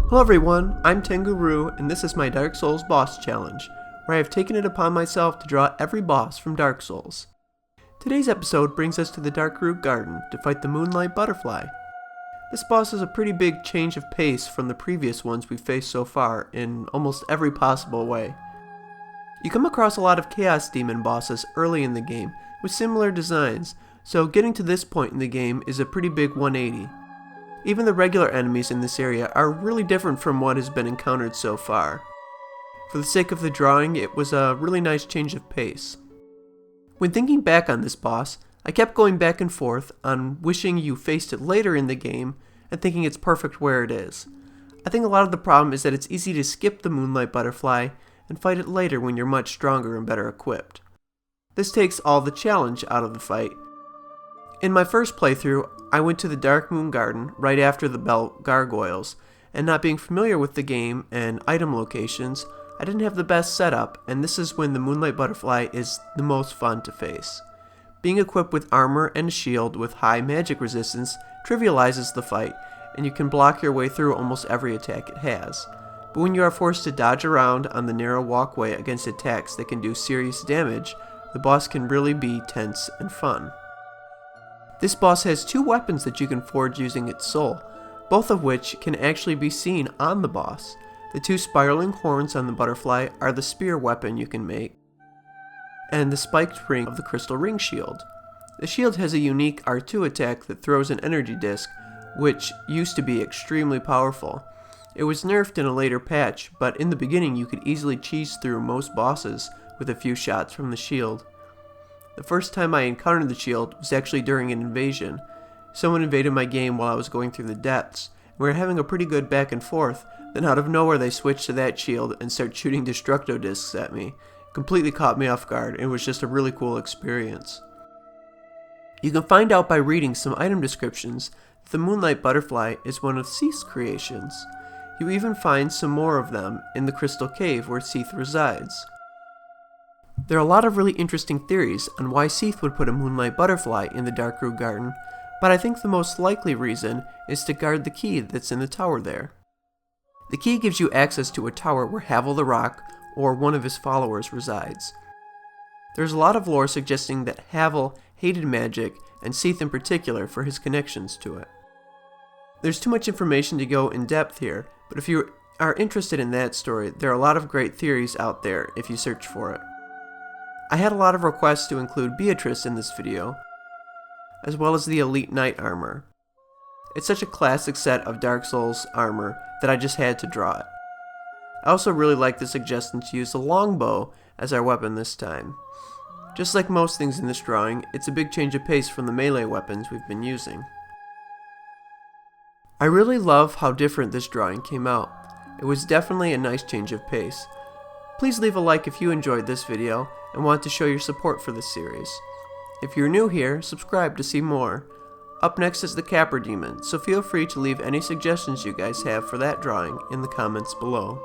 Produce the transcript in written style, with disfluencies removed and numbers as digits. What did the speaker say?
Hello everyone, I'm Tengu, and this is my Dark Souls boss challenge, where I have taken it upon myself to draw every boss from Dark Souls. Today's episode brings us to the Darkmoon Garden to fight the Moonlight Butterfly. This boss is a pretty big change of pace from the previous ones we've faced so far in almost every possible way. You come across a lot of Chaos Demon bosses early in the game with similar designs, so getting to this point in the game is a pretty big 180. Even the regular enemies in this area are really different from what has been encountered so far. For the sake of the drawing, it was a really nice change of pace. When thinking back on this boss, I kept going back and forth on wishing you faced it later in the game and thinking it's perfect where it is. I think a lot of the problem is that it's easy to skip the Moonlight Butterfly and fight it later when you're much stronger and better equipped. This takes all the challenge out of the fight. In my first playthrough, I went to the Darkmoon Garden right after the Bell Gargoyles, and not being familiar with the game and item locations, I didn't have the best setup, and this is when the Moonlight Butterfly is the most fun to face. Being equipped with armor and a shield with high magic resistance trivializes the fight, and you can block your way through almost every attack it has. But when you are forced to dodge around on the narrow walkway against attacks that can do serious damage, the boss can really be tense and fun. This boss has two weapons that you can forge using its soul, both of which can actually be seen on the boss. The two spiraling horns on the butterfly are the spear weapon you can make, and the spiked ring of the crystal ring shield. The shield has a unique R2 attack that throws an energy disc, which used to be extremely powerful. It was nerfed in a later patch, but in the beginning you could easily cheese through most bosses with a few shots from the shield. The first time I encountered the shield was actually during an invasion. Someone invaded my game while I was going through the depths. We were having a pretty good back and forth, then out of nowhere they switched to that shield and started shooting destructo discs at me. It completely caught me off guard, and it was just a really cool experience. You can find out by reading some item descriptions that the Moonlight Butterfly is one of Seath's creations. You even find some more of them in the Crystal Cave where Seath resides. There are a lot of really interesting theories on why Seath would put a Moonlight Butterfly in the Darkmoon Garden, but I think the most likely reason is to guard the key that's in the tower there. The key gives you access to a tower where Havel the Rock, or one of his followers, resides. There's a lot of lore suggesting that Havel hated magic, and Seath in particular, for his connections to it. There's too much information to go in depth here, but if you are interested in that story, there are a lot of great theories out there if you search for it. I had a lot of requests to include Beatrice in this video, as well as the Elite Knight armor. It's such a classic set of Dark Souls armor that I just had to draw it. I also really like the suggestion to use the longbow as our weapon this time. Just like most things in this drawing, it's a big change of pace from the melee weapons we've been using. I really love how different this drawing came out. It was definitely a nice change of pace. Please leave a like if you enjoyed this video and want to show your support for this series. If you're new here, subscribe to see more. Up next is the Capper Demon, so feel free to leave any suggestions you guys have for that drawing in the comments below.